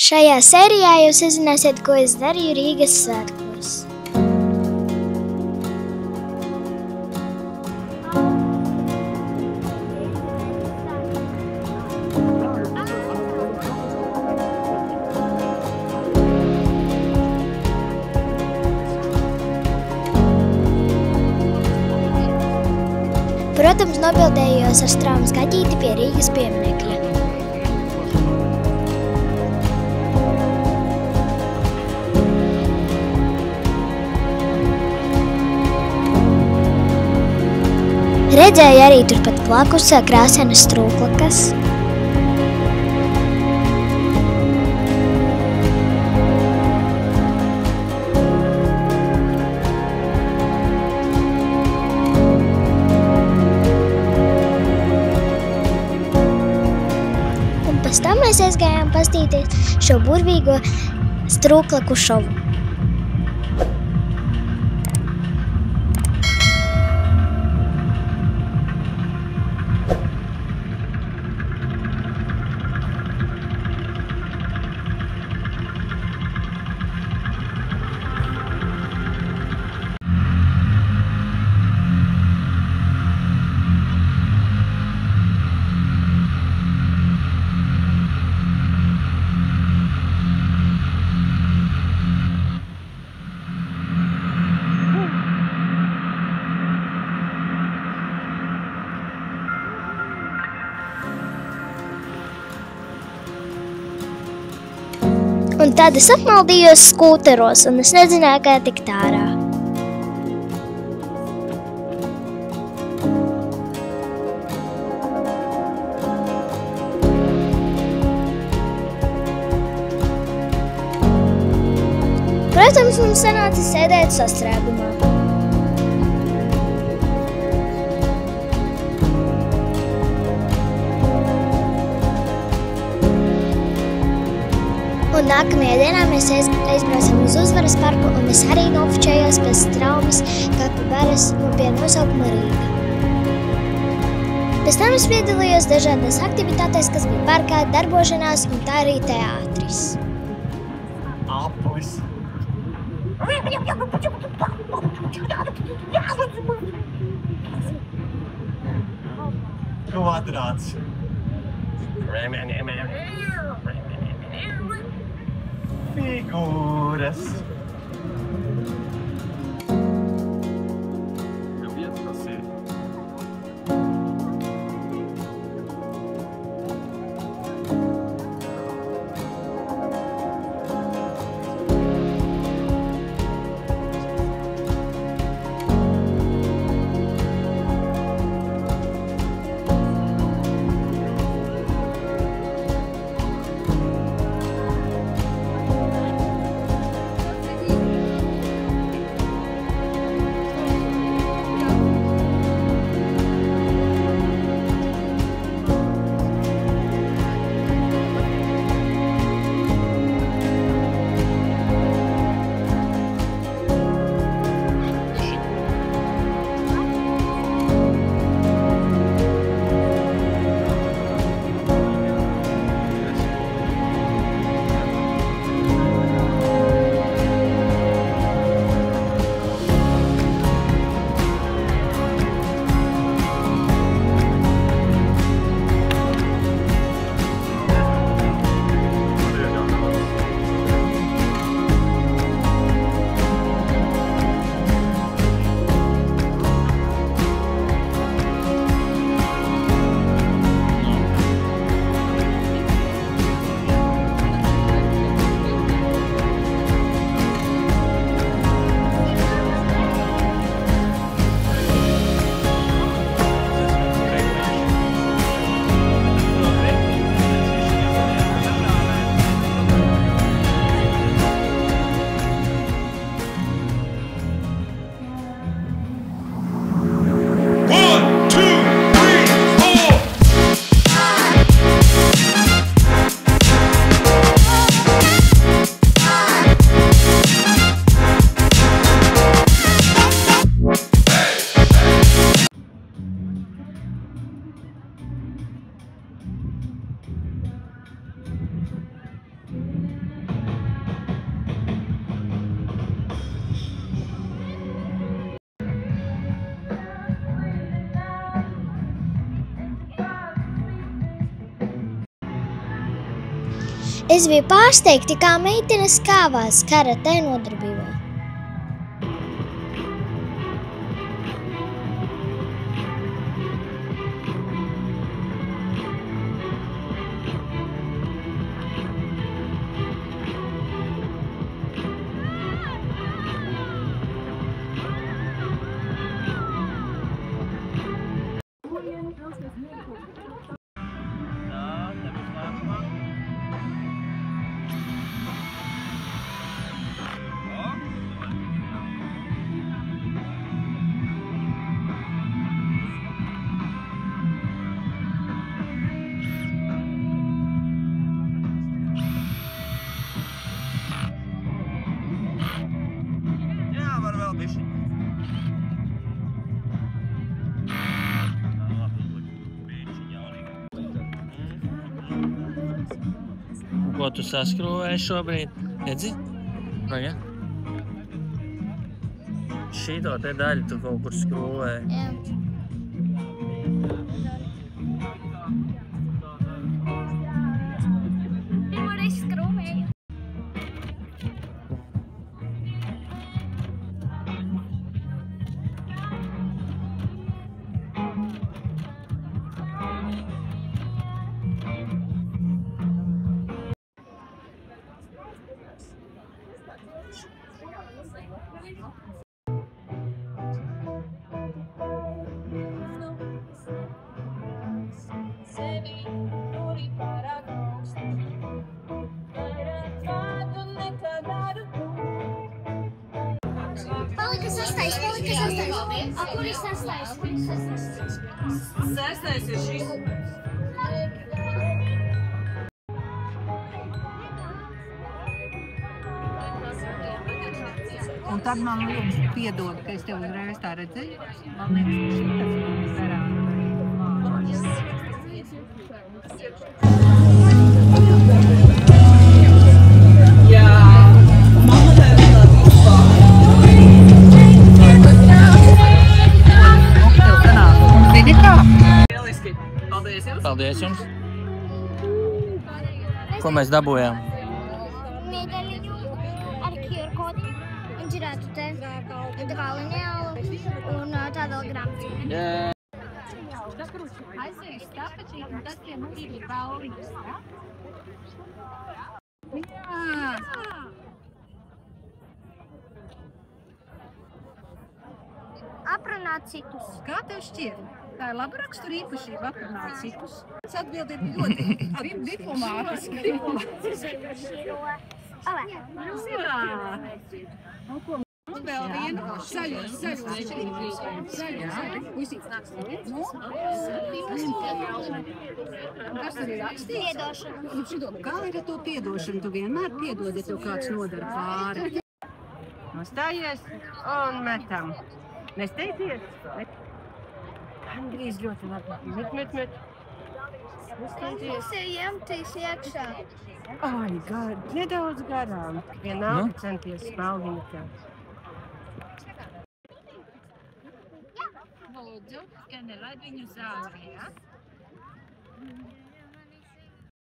Šajā sērijā jūs uzzināsiet, ko es darīju Rīgas svētkos. Protams, nobildējos ar Straumes kaķīti pie Rīgas pieminekļa. Redzēju arī turpat blakus krāsainas strūklakas. Un pēc tam mēs aizgājām pastīties šo burvīgo strūklaku šovu. Un tad es apmaldījos skūteros, un es nezināju, kā tikt ārā. Protams, mums sanāca sēdēt sastrēgumā. Un nākamajā dienā mēs aizbraucam uz Uzvaras parku, un es arī nofočējos pēc Straumes kapu baras pie nosaukuma Rīga. Pēc tam es piedalījos dažādās aktivitātēs, kas bija parkā, darbošanās un tā arī teātris. Aplis. Kvadrāts. Figūras. Es biju pārsteigta, kā meitenes kāvās karatē nodarbībā. Ko tu saskrūvēji šobrīd? Redzi? Vai, ja? Šito te daļu tu kaut kur skrūvēji. Jā. Pirmo reizi skrūvēju. Palika sastais. A, kur ir sastais? Sestais ir šis. Un tad man lūdzu piedod, ka es tev uzreiz tā redzēju. Man liekas, ka šitas garām. Paldies jums! Ko mēs dabūjām? Medaļiņu ar QR kodi un žirētu te tā kā lineālu un tā vēl grāmatiņu. Aizējas tāpačī, un tas pie mums ir balviņas, ja? Jā! Aprunāt citus. Kā tev šķiet? Tā ir laba rakstura īpašība aprunāt citus. Tas atbild ir ļoti diplomātiski. Un vēl vienu zaļo. Puisīts nāks kas tur ir rakstīts? Piedošana. Kā ir ar to piedošanu? Tu vienmēr piedod, ja tev kāds nodara pāri. Nostājies un metam. Nesteidties? Andrīs ļoti labi. Met. Tas ir jemtīs iekšā. Ai, nedaudz garām. Vienalga centies spalviņu tev. Lūdzu, gan nelaid viņu zālē, ja?